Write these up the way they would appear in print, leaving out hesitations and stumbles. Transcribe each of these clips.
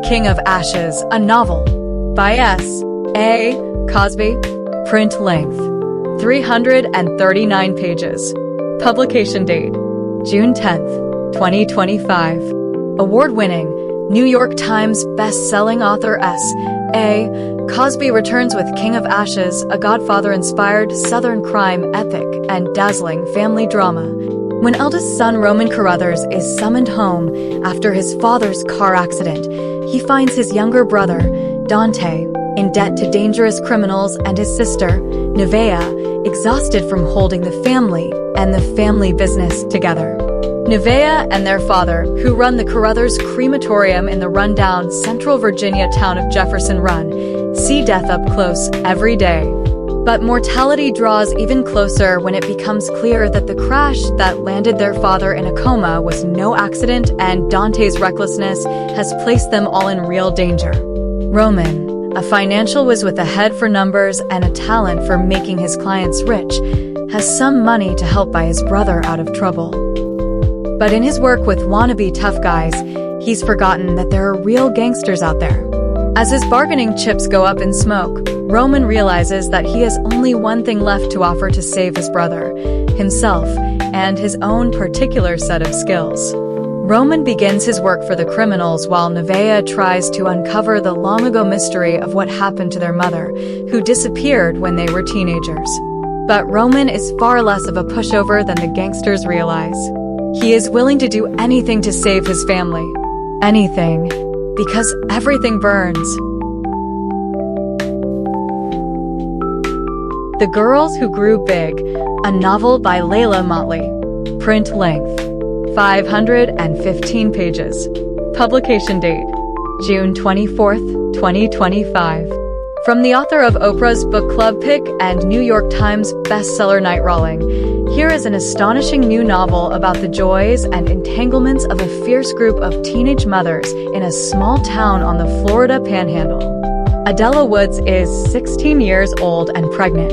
King of Ashes, a novel. By S. A. Cosby. Print length 339 pages. Publication date June 10th, 2025. Award-winning New York Times best-selling author S. A. Cosby returns with King of Ashes, a Godfather-inspired Southern crime epic and dazzling family drama. When eldest son Roman Carruthers is summoned home after his father's car accident, he finds his younger brother, Dante, in debt to dangerous criminals, and his sister, Nevaeh, exhausted from holding the family and the family business together. Nevaeh and their father, who run the Carruthers crematorium in the rundown Central Virginia town of Jefferson Run, see death up close every day. But mortality draws even closer when it becomes clear that the crash that landed their father in a coma was no accident, and Dante's recklessness has placed them all in real danger. Roman, a financial whiz with a head for numbers and a talent for making his clients rich, has some money to help buy his brother out of trouble. But in his work with wannabe tough guys, he's forgotten that there are real gangsters out there. As his bargaining chips go up in smoke, Roman realizes that he has only one thing left to offer to save his brother, himself, and his own particular set of skills. Roman begins his work for the criminals while Nevaeh tries to uncover the long-ago mystery of what happened to their mother, who disappeared when they were teenagers. But Roman is far less of a pushover than the gangsters realize. He is willing to do anything to save his family. Anything. Because everything burns. The Girls Who Grew Big, a novel by Leila Mottley. Print length 515 pages. Publication date June 24th, 2025. From the author of Oprah's Book Club pick and New York Times bestseller Night Rolling, here is an astonishing new novel about the joys and entanglements of a fierce group of teenage mothers in a small town on the Florida Panhandle. Adela Woods is 16 years old and pregnant.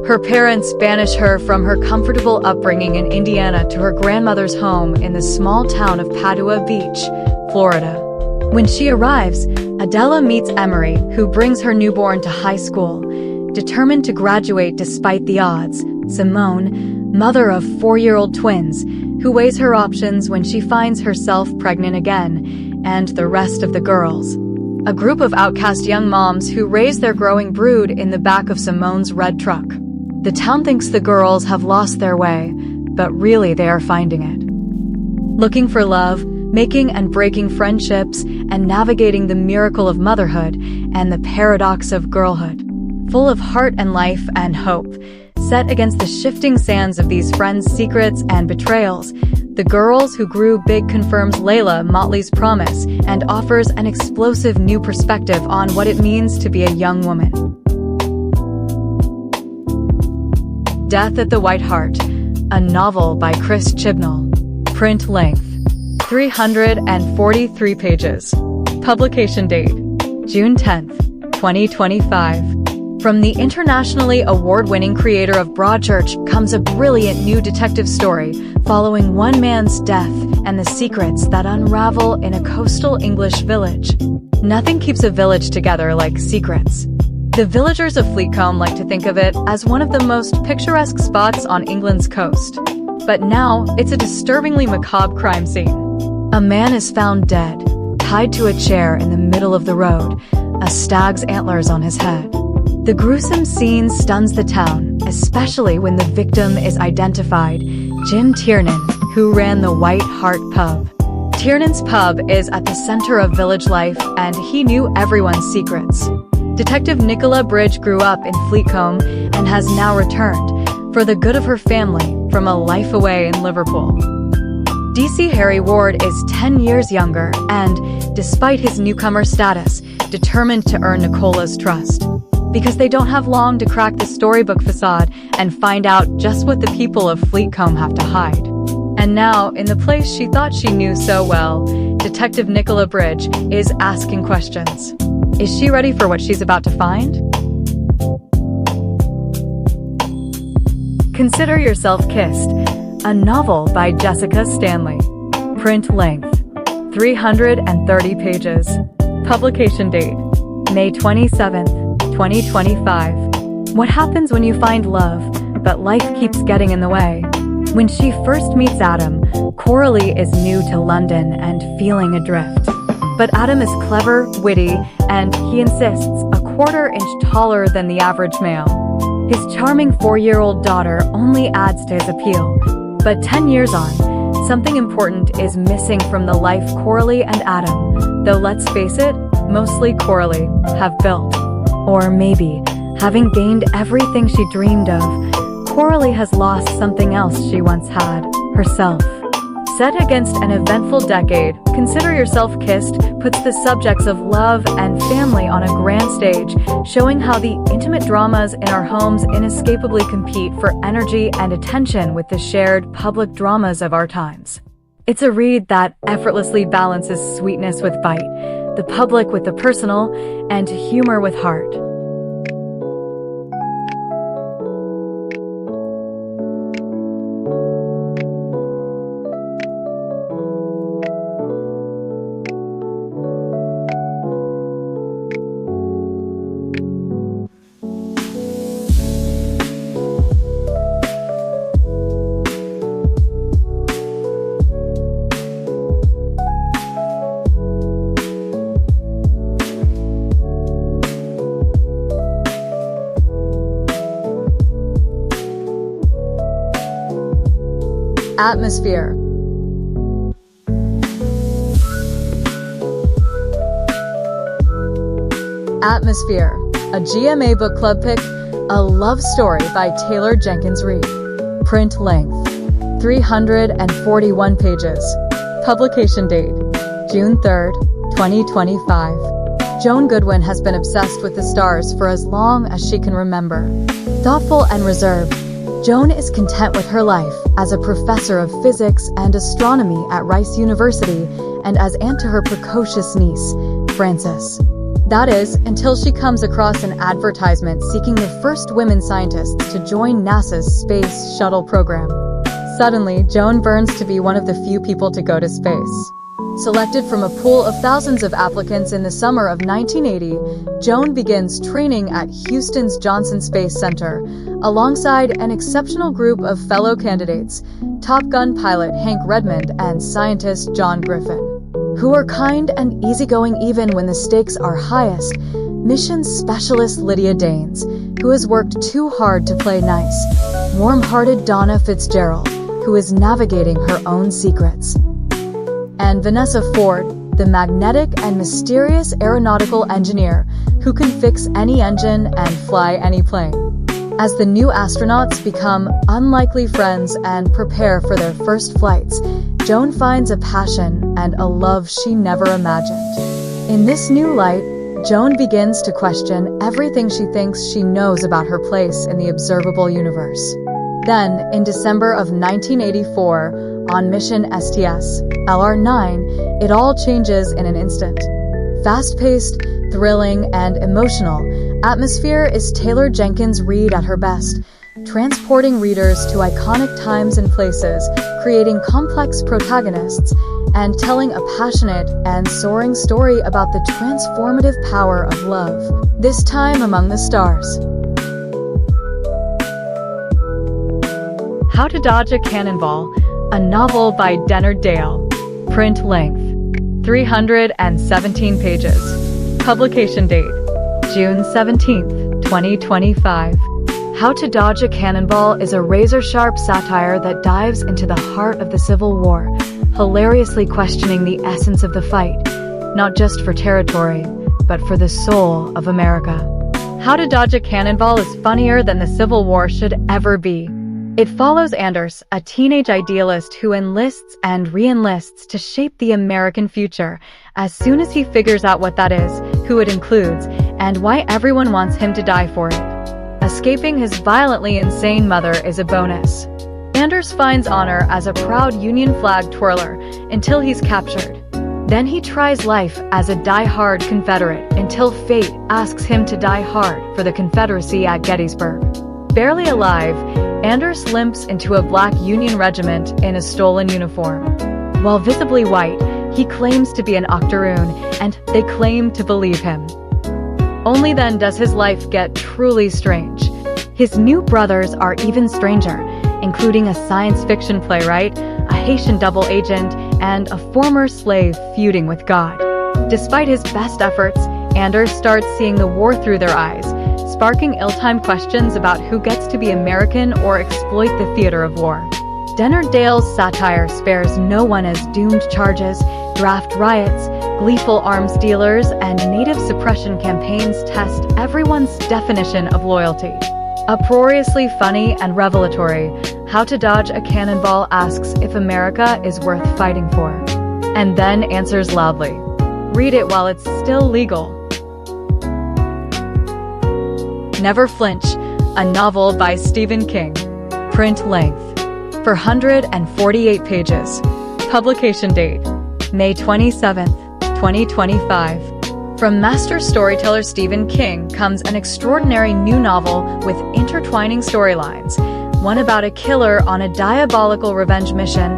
Her parents banish her from her comfortable upbringing in Indiana to her grandmother's home in the small town of Padua Beach, Florida. When she arrives, Adela meets Emery, who brings her newborn to high school. Determined to graduate despite the odds, Simone, mother of 4-year-old twins, who weighs her options when she finds herself pregnant again, and the rest of the girls. A group of outcast young moms who raise their growing brood in the back of Simone's red truck. The town thinks the girls have lost their way, but really they are finding it. Looking for love, making and breaking friendships, and navigating the miracle of motherhood and the paradox of girlhood. Full of heart and life and hope, set against the shifting sands of these friends' secrets and betrayals, The Girls Who Grew Big confirms Leila Mottley's promise and offers an explosive new perspective on what it means to be a young woman. Death at the White Hart, a novel by Chibnall. Print length 343 pages. Publication date June 10th, 2025. From the internationally award-winning creator of Broadchurch comes a brilliant new detective story following one man's death and the secrets that unravel in a coastal English village. Nothing keeps a village together like secrets. The villagers of Fleetcombe like to think of it as one of the most picturesque spots on England's coast. But now, it's a disturbingly macabre crime scene. A man is found dead, tied to a chair in the middle of the road, a stag's antlers on his head. The gruesome scene stuns the town, especially when the victim is identified, Jim Tiernan, who ran the White Hart pub. Tiernan's pub is at the center of village life, and he knew everyone's secrets. Detective Nicola Bridge grew up in Fleetcombe and has now returned, for the good of her family, from a life away in Liverpool. DC Harry Ward is 10 years younger and, despite his newcomer status, determined to earn Nicola's trust. Because they don't have long to crack the storybook facade and find out just what the people of Fleetcombe have to hide. And now, in the place she thought she knew so well, Detective Nicola Bridge is asking questions. Is she ready for what she's about to find? Consider Yourself Kissed, a novel by Jessica Stanley. Print length 330 pages. Publication date: May 27th, 2025. What happens when you find love, but life keeps getting in the way? When she first meets Adam, Coralie is new to London and feeling adrift. But Adam is clever, witty, and he insists a quarter-inch taller than the average male. His charming 4-year-old daughter only adds to his appeal. But 10 years on, something important is missing from the life Coralie and Adam, though let's face it, mostly Coralie, have built. Or maybe, having gained everything she dreamed of, Coralie has lost something else she once had, herself. Set against an eventful decade, Consider Yourself Kissed puts the subjects of love and family on a grand stage, showing how the intimate dramas in our homes inescapably compete for energy and attention with the shared public dramas of our times. It's a read that effortlessly balances sweetness with bite, the public with the personal, and humor with heart. Atmosphere. Atmosphere, a GMA book club pick, a love story by Taylor Jenkins Reid. Print length, 341 pages. Publication date, June 3rd, 2025. Joan Goodwin has been obsessed with the stars for as long as she can remember. Thoughtful and reserved, Joan is content with her life as a professor of physics and astronomy at Rice University and as aunt to her precocious niece, Frances. That is, until she comes across an advertisement seeking the first women scientists to join NASA's Space Shuttle program. Suddenly, Joan burns to be one of the few people to go to space. Selected from a pool of thousands of applicants in the summer of 1980, Joan begins training at Houston's Johnson Space Center, alongside an exceptional group of fellow candidates, Top Gun pilot Hank Redmond and scientist John Griffin, who are kind and easygoing even when the stakes are highest. Mission specialist Lydia Danes, who has worked too hard to play nice, warm-hearted Donna Fitzgerald, who is navigating her own secrets, and Vanessa Ford, the magnetic and mysterious aeronautical engineer who can fix any engine and fly any plane. As the new astronauts become unlikely friends and prepare for their first flights, Joan finds a passion and a love she never imagined. In this new light, Joan begins to question everything she thinks she knows about her place in the observable universe. Then, in December of 1984, on mission STS LR9, it all changes in an instant. Fast-paced, thrilling, and emotional, Atmosphere is Taylor Jenkins Reid at her best, transporting readers to iconic times and places, creating complex protagonists, and telling a passionate and soaring story about the transformative power of love, this time among the stars. How to Dodge a Cannonball, a novel by Dennard Dayle. Print length, 317 pages. Publication date, June 17th, 2025. How to Dodge a Cannonball is a razor-sharp satire that dives into the heart of the Civil War, hilariously questioning the essence of the fight, not just for territory, but for the soul of America. How to Dodge a Cannonball is funnier than the Civil War should ever be. It follows Anders, a teenage idealist who enlists and re-enlists to shape the American future, as soon as he figures out what that is, who it includes, and why everyone wants him to die for it. Escaping his violently insane mother is a bonus. Anders finds honor as a proud Union flag twirler until he's captured. Then he tries life as a die-hard Confederate until fate asks him to die hard for the Confederacy at Gettysburg. Barely alive, Anders limps into a black Union regiment in a stolen uniform. While visibly white, He claims to be an octoroon, and they claim to believe him. Only then does his life get truly strange. His new brothers are even stranger, including a science fiction playwright, a Haitian double agent, and a former slave feuding with God. Despite his best efforts, Anders starts seeing the war through their eyes, sparking ill-timed questions about who gets to be American or exploit the theater of war. Dennard Dayle's satire spares no one as doomed charges, draft riots, gleeful arms dealers, and native suppression campaigns test everyone's definition of loyalty. Uproariously funny and revelatory, How to Dodge a Cannonball asks if America is worth fighting for, and then answers loudly. Read it while it's still legal. Never Flinch, a novel by Stephen King. Print length. 448 pages. Publication date: May 27, 2025. From master storyteller Stephen King comes an extraordinary new novel with intertwining storylines, one about a killer on a diabolical revenge mission,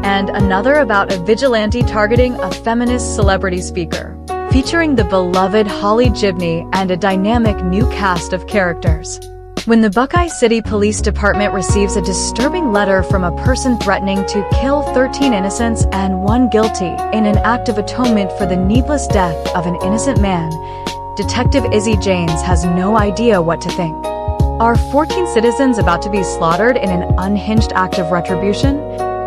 and another about a vigilante targeting a feminist celebrity speaker. Featuring the beloved Holly Chibnall and a dynamic new cast of characters. When the Buckeye City Police Department receives a disturbing letter from a person threatening to kill 13 innocents and 1 guilty in an act of atonement for the needless death of an innocent man, Detective Izzy James has no idea what to think. Are 14 citizens about to be slaughtered in an unhinged act of retribution?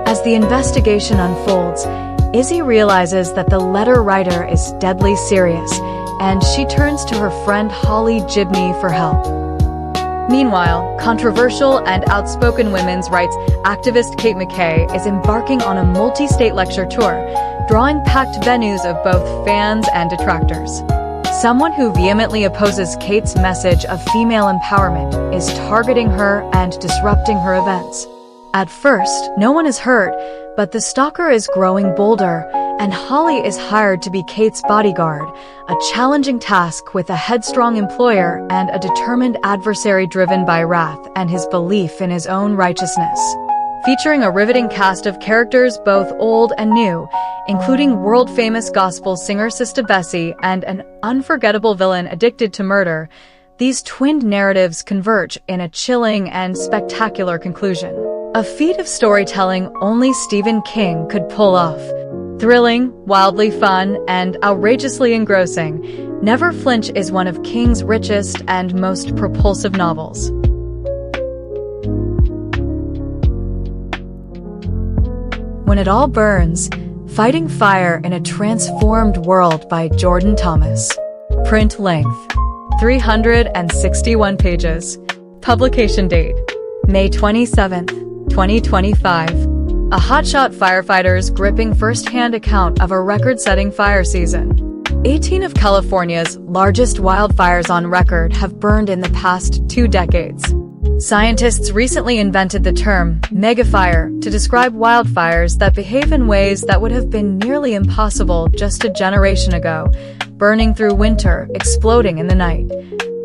As the investigation unfolds, Izzy realizes that the letter writer is deadly serious, and she turns to her friend Holly Chibnall for help. Meanwhile, controversial and outspoken women's rights activist Kate McKay is embarking on a multi-state lecture tour, drawing packed venues of both fans and detractors. Someone who vehemently opposes Kate's message of female empowerment is targeting her and disrupting her events. At first, no one is hurt, but the stalker is growing bolder, and Holly is hired to be Kate's bodyguard, a challenging task with a headstrong employer and a determined adversary driven by wrath and his belief in his own righteousness. Featuring a riveting cast of characters both old and new, including world-famous gospel singer Sister Bessie and an unforgettable villain addicted to murder, these twinned narratives converge in a chilling and spectacular conclusion. A feat of storytelling only Stephen King could pull off. Thrilling, wildly fun, and outrageously engrossing, Never Flinch is one of King's richest and most propulsive novels. When It All Burns, Fighting Fire in a Transformed World by Jordan Thomas. Print length: 361 pages. Publication date: May 27th, 2025. A hotshot firefighter's gripping first-hand account of a record-setting fire season. 18 of California's largest wildfires on record have burned in the past 2 decades. Scientists recently invented the term megafire to describe wildfires that behave in ways that would have been nearly impossible just a generation ago, burning through winter, exploding in the night,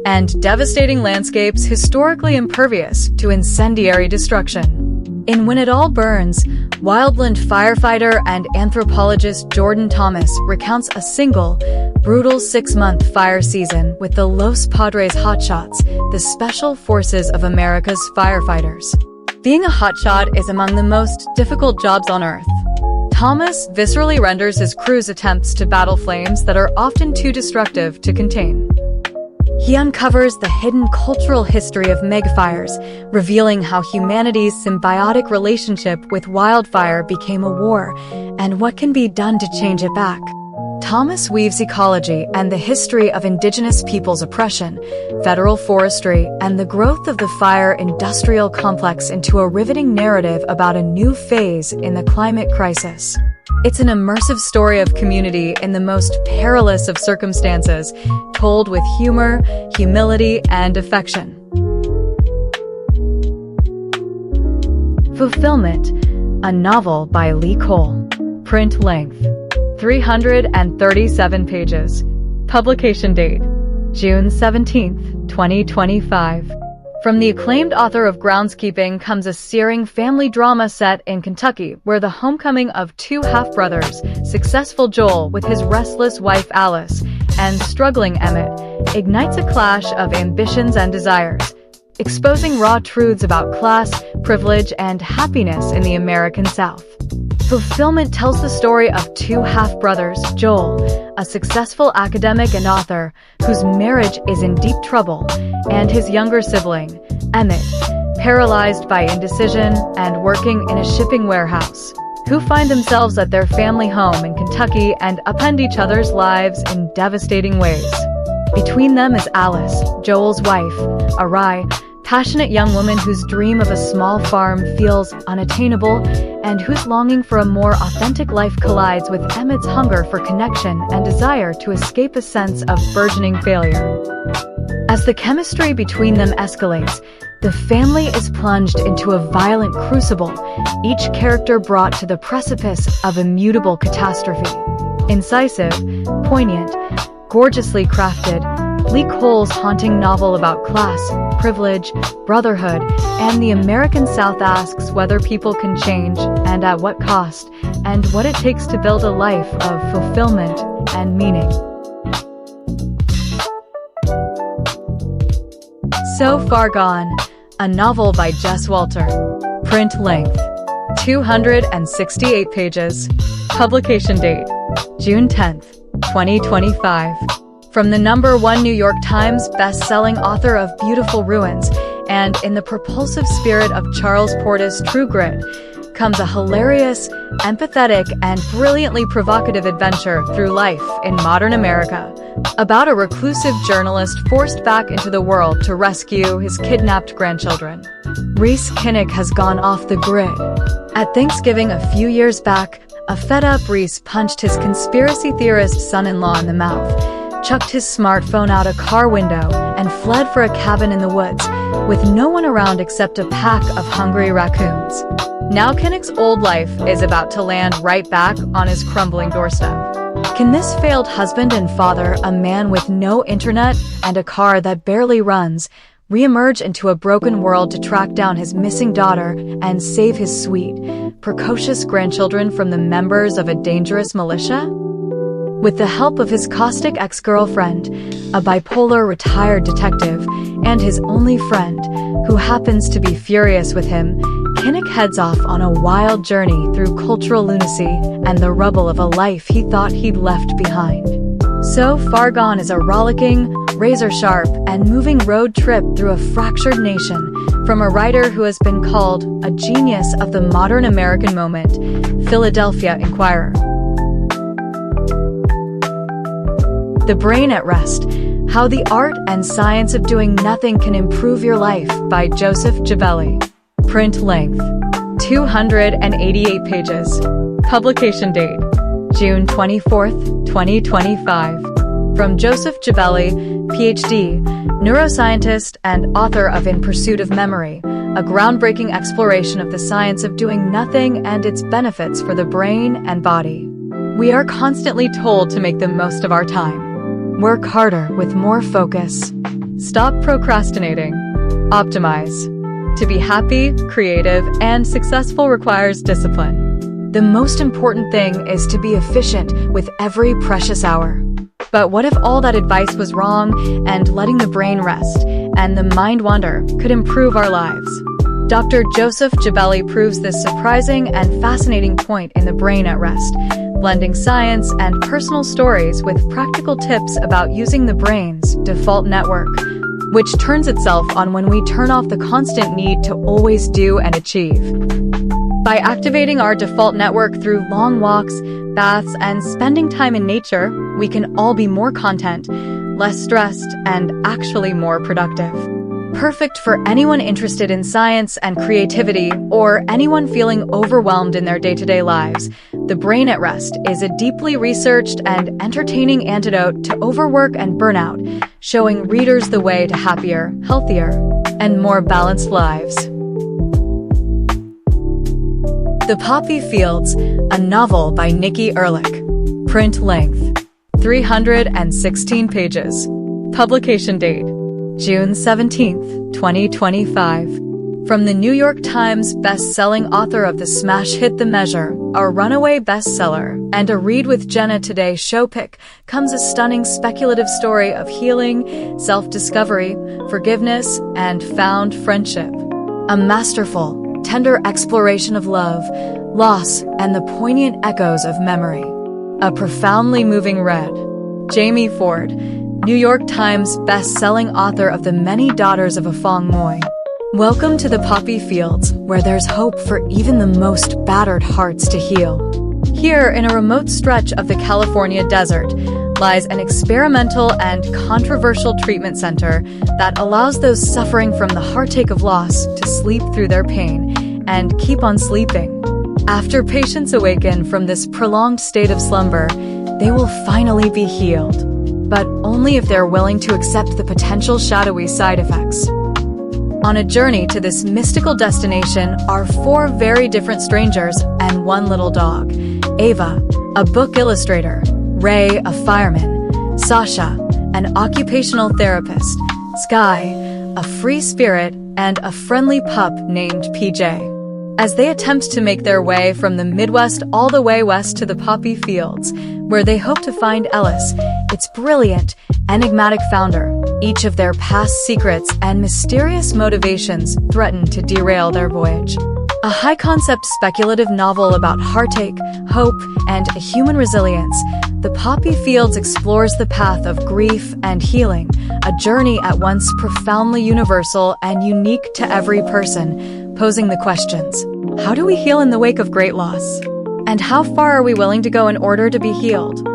and devastating landscapes historically impervious to incendiary destruction. In When It All Burns, wildland firefighter and anthropologist Jordan Thomas recounts a single, brutal 6-month fire season with the Los Padres Hotshots, the Special Forces of America's firefighters. Being a hotshot is among the most difficult jobs on Earth. Thomas viscerally renders his crew's attempts to battle flames that are often too destructive to contain. He uncovers the hidden cultural history of megafires, revealing how humanity's symbiotic relationship with wildfire became a war, and what can be done to change it back. Thomas weaves ecology and the history of indigenous peoples' oppression, federal forestry, and the growth of the fire industrial complex into a riveting narrative about a new phase in the climate crisis. It's an immersive story of community in the most perilous of circumstances, told with humor, humility, and affection. Fulfillment, a novel by Lee Cole. Print length: 337 pages. Publication date: June 17, 2025. From the acclaimed author of Groundskeeping comes a searing family drama set in Kentucky, where the homecoming of two half-brothers, successful Joel with his restless wife Alice, and struggling Emmett, ignites a clash of ambitions and desires, exposing raw truths about class, privilege, and happiness in the American South. Fulfillment tells the story of two half-brothers, Joel, a successful academic and author whose marriage is in deep trouble, and his younger sibling, Emmett, paralyzed by indecision and working in a shipping warehouse, who find themselves at their family home in Kentucky and upend each other's lives in devastating ways. Between them is Alice, Joel's wife, a wry, passionate young woman whose dream of a small farm feels unattainable and whose longing for a more authentic life collides with Emmett's hunger for connection and desire to escape a sense of burgeoning failure. As the chemistry between them escalates, the family is plunged into a violent crucible, each character brought to the precipice of immutable catastrophe. Incisive, poignant, gorgeously crafted, Lee Cole's haunting novel about class, privilege, brotherhood, and the American South asks whether people can change, and at what cost, and what it takes to build a life of fulfillment and meaning. So Far Gone, a novel by Jess Walter. Print length, 268 pages. Publication date, June 10th, 2025. From the #1 New York Times best-selling author of Beautiful Ruins, and in the propulsive spirit of Charles Portis' True Grit, comes a hilarious, empathetic, and brilliantly provocative adventure through life in modern America, about a reclusive journalist forced back into the world to rescue his kidnapped grandchildren. Reese Kinnick has gone off the grid. At Thanksgiving a few years back, a fed-up Reese punched his conspiracy theorist son-in-law in the mouth, chucked his smartphone out a car window, and fled for a cabin in the woods, with no one around except a pack of hungry raccoons. Now Kinnick's old life is about to land right back on his crumbling doorstep. Can this failed husband and father, a man with no internet and a car that barely runs, re-emerge into a broken world to track down his missing daughter and save his sweet, precocious grandchildren from the members of a dangerous militia? With the help of his caustic ex-girlfriend, a bipolar retired detective, and his only friend, who happens to be furious with him, Kinnick heads off on a wild journey through cultural lunacy and the rubble of a life he thought he'd left behind. So Far Gone is a rollicking, razor-sharp, and moving road trip through a fractured nation, from a writer who has been called a genius of the modern American moment, Philadelphia Inquirer. The Brain at Rest, How the Art and Science of Doing Nothing Can Improve Your Life by Joseph Jebelli. Print length, 288 pages. Publication date, June 24th, 2025. From Joseph Jebelli, PhD, neuroscientist and author of In Pursuit of Memory, a groundbreaking exploration of the science of doing nothing and its benefits for the brain and body. We are constantly told to make the most of our time. Work harder with more focus. Stop procrastinating. Optimize. To be happy, creative, and successful requires discipline. The most important thing is to be efficient with every precious hour. But what if all that advice was wrong, and letting the brain rest and the mind wander could improve our lives? Dr. Joseph Jebelli proves this surprising and fascinating point in The Brain at Rest, blending science and personal stories with practical tips about using the brain's default network, which turns itself on when we turn off the constant need to always do and achieve. By activating our default network through long walks, baths, and spending time in nature, we can all be more content, less stressed, and actually more productive. Perfect for anyone interested in science and creativity, or anyone feeling overwhelmed in their day-to-day lives. The Brain at Rest is a deeply researched and entertaining antidote to overwork and burnout, showing readers the way to happier, healthier, and more balanced lives. The Poppy Fields, a novel by Nikki Erlich. Print length, 316 pages. Publication date, June 17, 2025. From the New York Times best-selling author of the smash hit The Measure, a runaway bestseller, and a Read with Jenna Today show pick, comes a stunning speculative story of healing, self-discovery, forgiveness, and found friendship. A masterful, tender exploration of love, loss, and the poignant echoes of memory. A profoundly moving read. Jamie Ford, New York Times best-selling author of The Many Daughters of Afong Moy. Welcome to the poppy fields, where there's hope for even the most battered hearts to heal. Here, in a remote stretch of the California desert, lies an experimental and controversial treatment center that allows those suffering from the heartache of loss to sleep through their pain and keep on sleeping. After patients awaken from this prolonged state of slumber, they will finally be healed, but only if they're willing to accept the potential shadowy side effects. On a journey to this mystical destination are 4 very different strangers and 1 little dog. Ava, a book illustrator; Ray, a fireman; Sasha, an occupational therapist; Sky, a free spirit; and a friendly pup named PJ. As they attempt to make their way from the Midwest all the way west to the poppy fields, where they hope to find Ellis, its brilliant, enigmatic founder, each of their past secrets and mysterious motivations threaten to derail their voyage. A high-concept speculative novel about heartache, hope, and human resilience, The Poppy Fields explores the path of grief and healing, a journey at once profoundly universal and unique to every person, posing the questions: how do we heal in the wake of great loss? And how far are we willing to go in order to be healed?